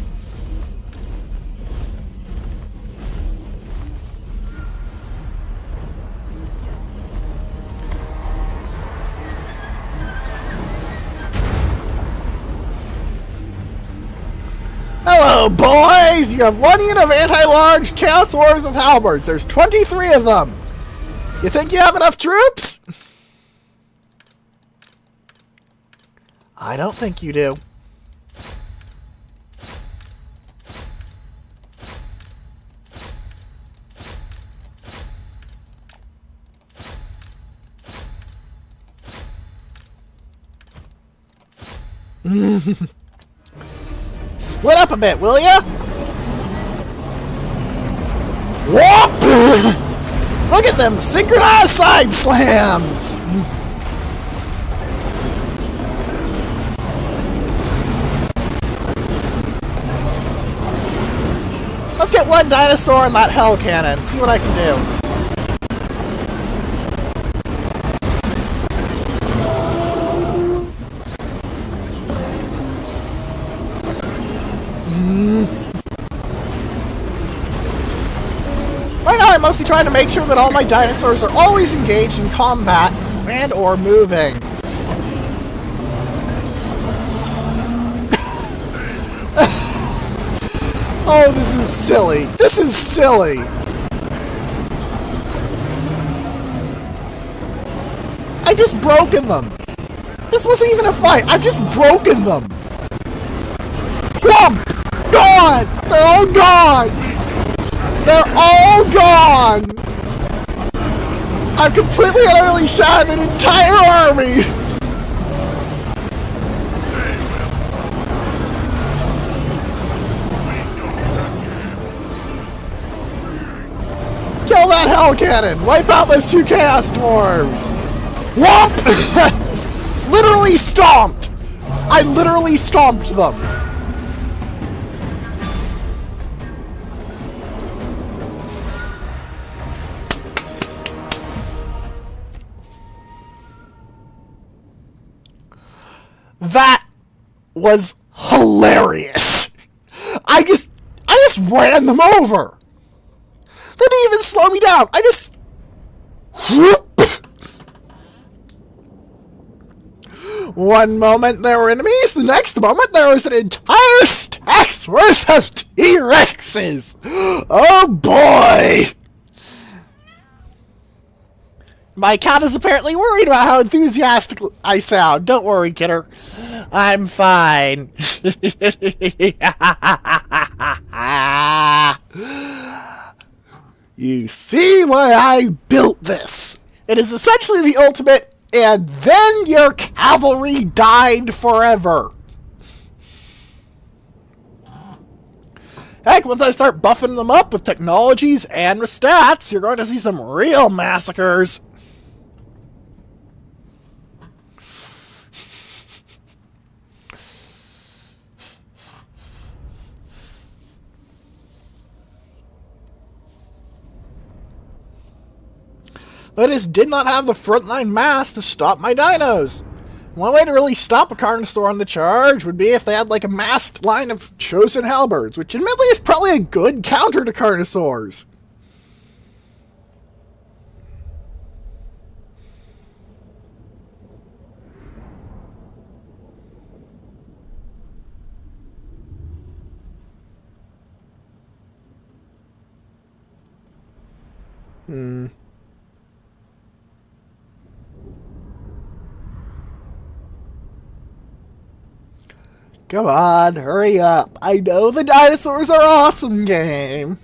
Hello, boys! You have one unit of anti-large Chaos Warriors with halberds. There's 23 of them. You think you have enough troops? I don't think you do. Split up a bit, will ya? Whoop! Look at them synchronized side slams! Let's get one dinosaur in that hell cannon, see what I can do. Right now I'm mostly trying to make sure that all my dinosaurs are always engaged in combat and or moving. Oh, this is silly. This is silly. I've just broken them. This wasn't even a fight. I've just broken them. Whomp! Gone! They're all gone! They're all gone! I've completely and utterly shattered an entire army! Kill that hell cannon! Wipe out those two chaos dwarves! Whomp! Literally stomped! I literally stomped them! That was hilarious. I just ran them over. They didn't even slow me down. I just one moment there were enemies, the next moment there was an entire stack's worth of T-Rexes. Oh boy. My cat is apparently worried about how enthusiastic I sound. Don't worry, kidder. I'm fine. You see why I built this. It is essentially the ultimate, and then your cavalry died forever. Heck, once I start buffing them up with technologies and with stats, you're going to see some real massacres. I just did not have the frontline mass to stop my dinos. One way to really stop a Carnosaur on the charge would be if they had like a massed line of chosen halberds, which admittedly is probably a good counter to Carnosaurs. Come on, hurry up. I know the dinosaurs are awesome, game.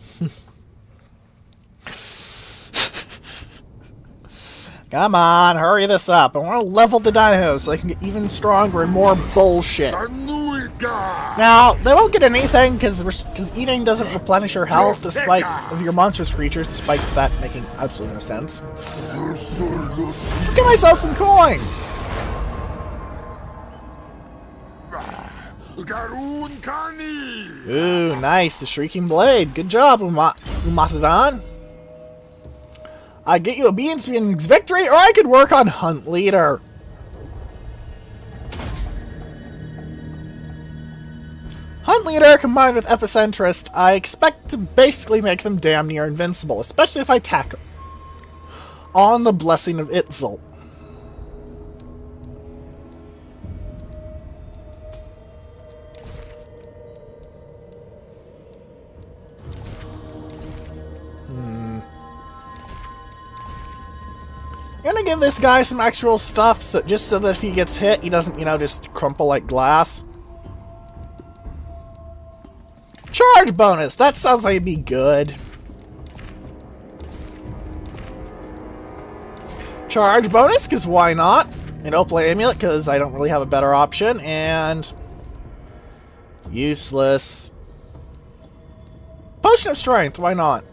Come on, hurry this up. I want to level the dinos so I can get even stronger and more bullshit. Now, they won't get anything because eating doesn't replenish your health despite of your monstrous creatures, despite that making absolutely no sense. Let's get myself some coin. Ooh, nice. The Shrieking Blade. Good job, Umatadon. I'd get you a Beans Beans victory, or I could work on Hunt Leader. Hunt Leader combined with Epicentrist, I expect to basically make them damn near invincible, especially if I tackle on the Blessing of Itzel. I'm gonna give this guy some actual stuff, just so that if he gets hit, he doesn't, just crumple like glass. Charge bonus! That sounds like it'd be good. Charge bonus, because why not? An Opal Amulet, because I don't really have a better option, and... useless. Potion of Strength, why not?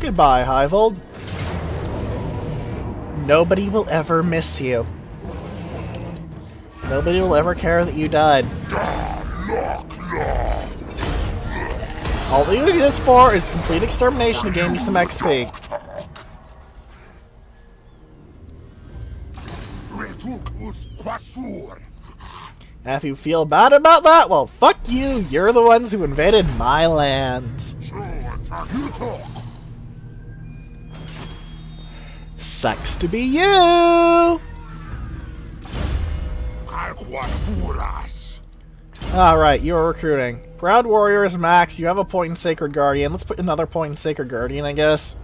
Goodbye, Hivold. Nobody will ever miss you. Nobody will ever care that you died. All we do this for is complete extermination to gain me some XP. And if you feel bad about that, well, fuck you. You're the ones who invaded my lands. Sucks to be you! Alright, you're recruiting. Proud Warriors, Max, you have a point in Sacred Guardian. Let's put another point in Sacred Guardian, I guess.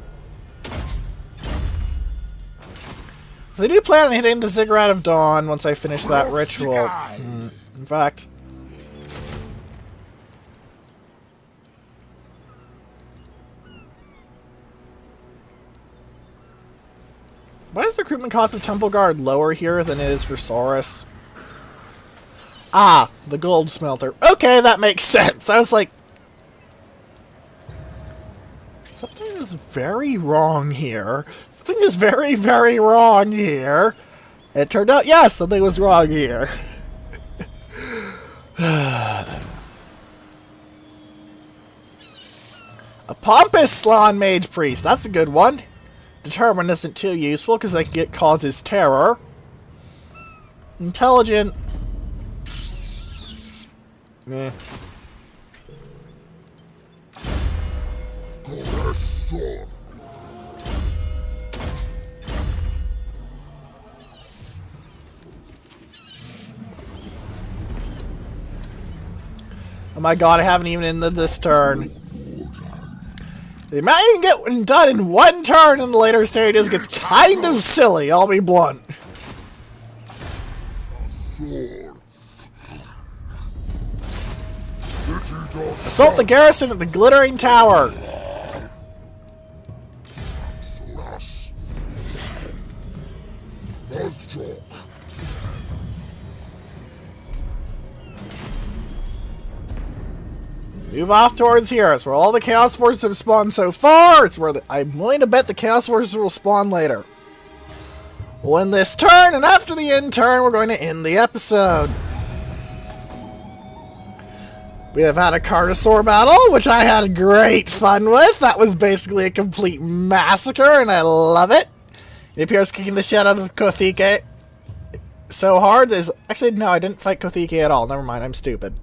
So I do plan on hitting the Ziggurat of Dawn once I finish that ritual. In fact... why is the recruitment cost of Temple Guard lower here than it is for Saurus? Ah, the gold smelter. Okay, that makes sense. I was like... something is very wrong here. Something is very, very wrong here. It turned out, yes, something was wrong here. A Pompous Slan Mage Priest. That's a good one. Determined isn't too useful because I can get causes terror. Intelligent. Meh. Oh my god, I haven't even ended this turn. The amount you can get done in one turn in the later stages gets kind of silly, I'll be blunt. Assault the garrison at the Glittering Tower. Move off towards here. It's where all the Chaos Forces have spawned so far. It's where I'm willing to bet the Chaos Forces will spawn later. We'll end this turn, and after the end turn, we're going to end the episode. We have had a Carnosaur battle, which I had great fun with. That was basically a complete massacre, and I love it. It appears kicking the shit out of Kothike so hard. Actually, no, I didn't fight Kothike at all. Never mind, I'm stupid.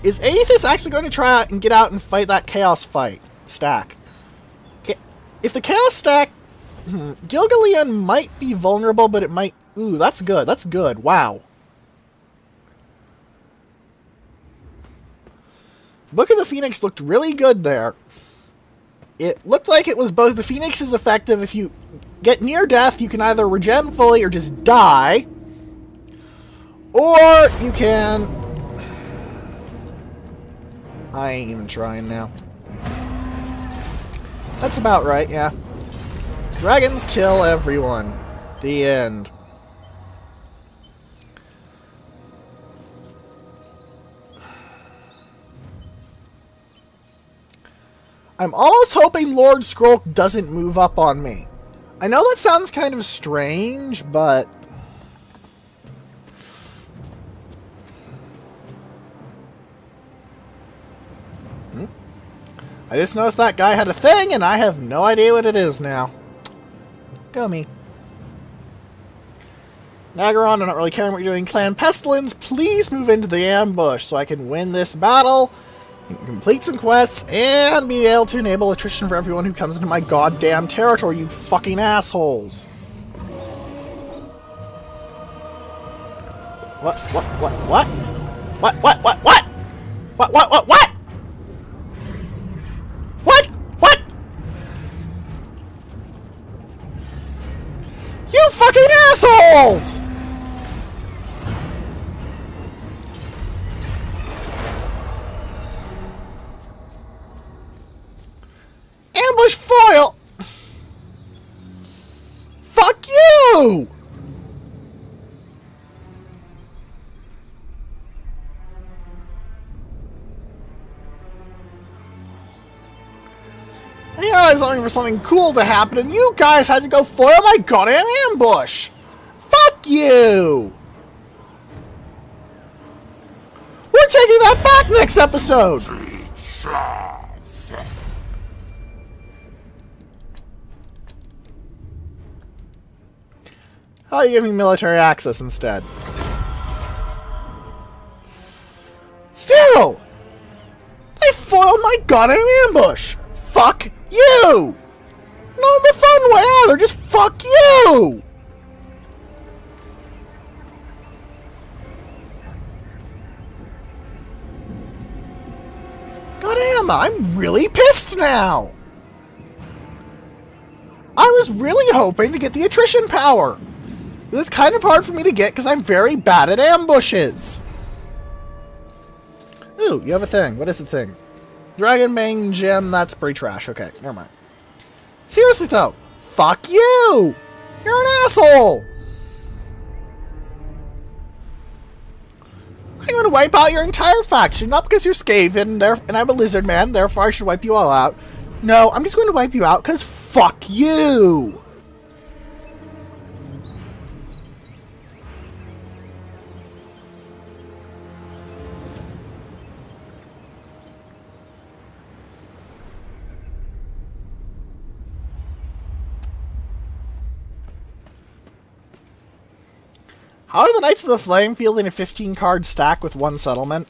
Is Aethys actually going to try out and get out and fight that Chaos Stack? If the Chaos Stack... Gilgalad might be vulnerable, but it might... Ooh, that's good. That's good. Wow. Book of the Phoenix looked really good there. It looked like it was both the Phoenix is effective. If you get near death, you can either regen fully or just die. Or you can... I ain't even trying now. That's about right, yeah. Dragons kill everyone. The end. I'm almost hoping Lord Skrulk doesn't move up on me. I know that sounds kind of strange, but... I just noticed that guy had a thing, and I have no idea what it is now. Go me. Nagaron, I'm not really caring what you're doing. Clan Pestilence, please move into the ambush so I can win this battle, and complete some quests, and be able to enable attrition for everyone who comes into my goddamn territory, you fucking assholes. What? You fucking assholes! you! I was looking for something cool to happen, and you guys had to go foil my goddamn ambush! Fuck you! We're taking that back next episode! How are you giving military access instead? Still! They foiled my goddamn ambush! Fuck you! Not the fun way either, just fuck you! Goddamn, I'm really pissed now! I was really hoping to get the attrition power. It's kind of hard for me to get because I'm very bad at ambushes. Ooh, you have a thing. What is the thing? Dragon Bane Gem, that's pretty trash. Okay, never mind. Seriously though, fuck you! You're an asshole! I'm gonna wipe out your entire faction, not because you're Skaven and I'm a Lizardman, therefore I should wipe you all out. No, I'm just going to wipe you out because fuck you! How are the Knights of the Flame fielding a 15-card stack with one settlement?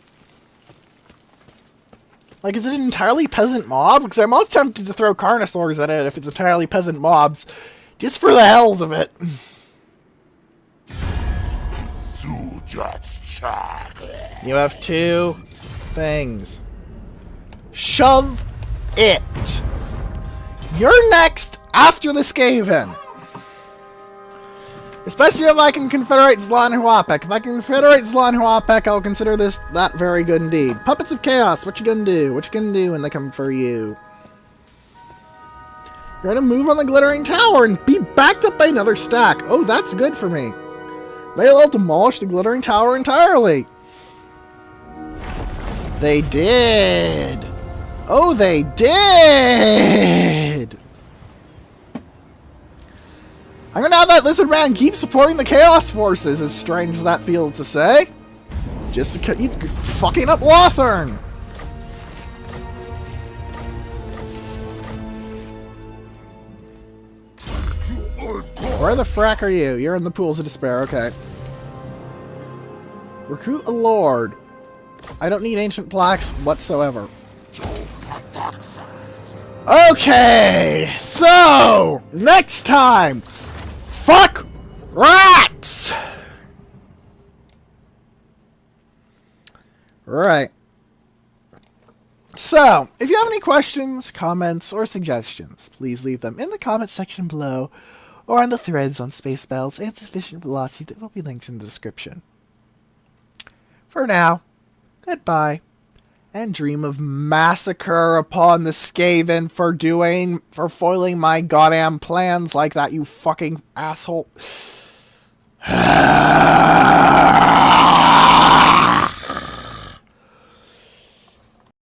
Like, is it an entirely peasant mob? Because I'm most tempted to throw Carnosaurs at it if it's entirely peasant mobs. Just for the hells of it. You have two things. Shove it. You're next after the Skaven. Especially if I can confederate Zlan and Huapek. If I can confederate Zlan and Huapek, I'll consider that very good indeed. Puppets of Chaos, what you gonna do? What you gonna do when they come for you? You're gonna move on the Glittering Tower and be backed up by another stack. Oh, that's good for me. Maybe they'll demolish the Glittering Tower entirely. They did. Oh, they did. I'm gonna have that Lizardman keep supporting the Chaos Forces, as strange as that feels to say. Just to keep fucking up Lothern. Where the frack are you? You're in the Pools of Despair, okay. Recruit a Lord. I don't need ancient plaques whatsoever. Okay, so next time, fuck rats! Right. So, if you have any questions, comments, or suggestions, please leave them in the comment section below or on the threads on Spaceballs and Sufficient Velocity that will be linked in the description. For now, goodbye. And dream of massacre upon the Skaven for foiling my goddamn plans like that, you fucking asshole.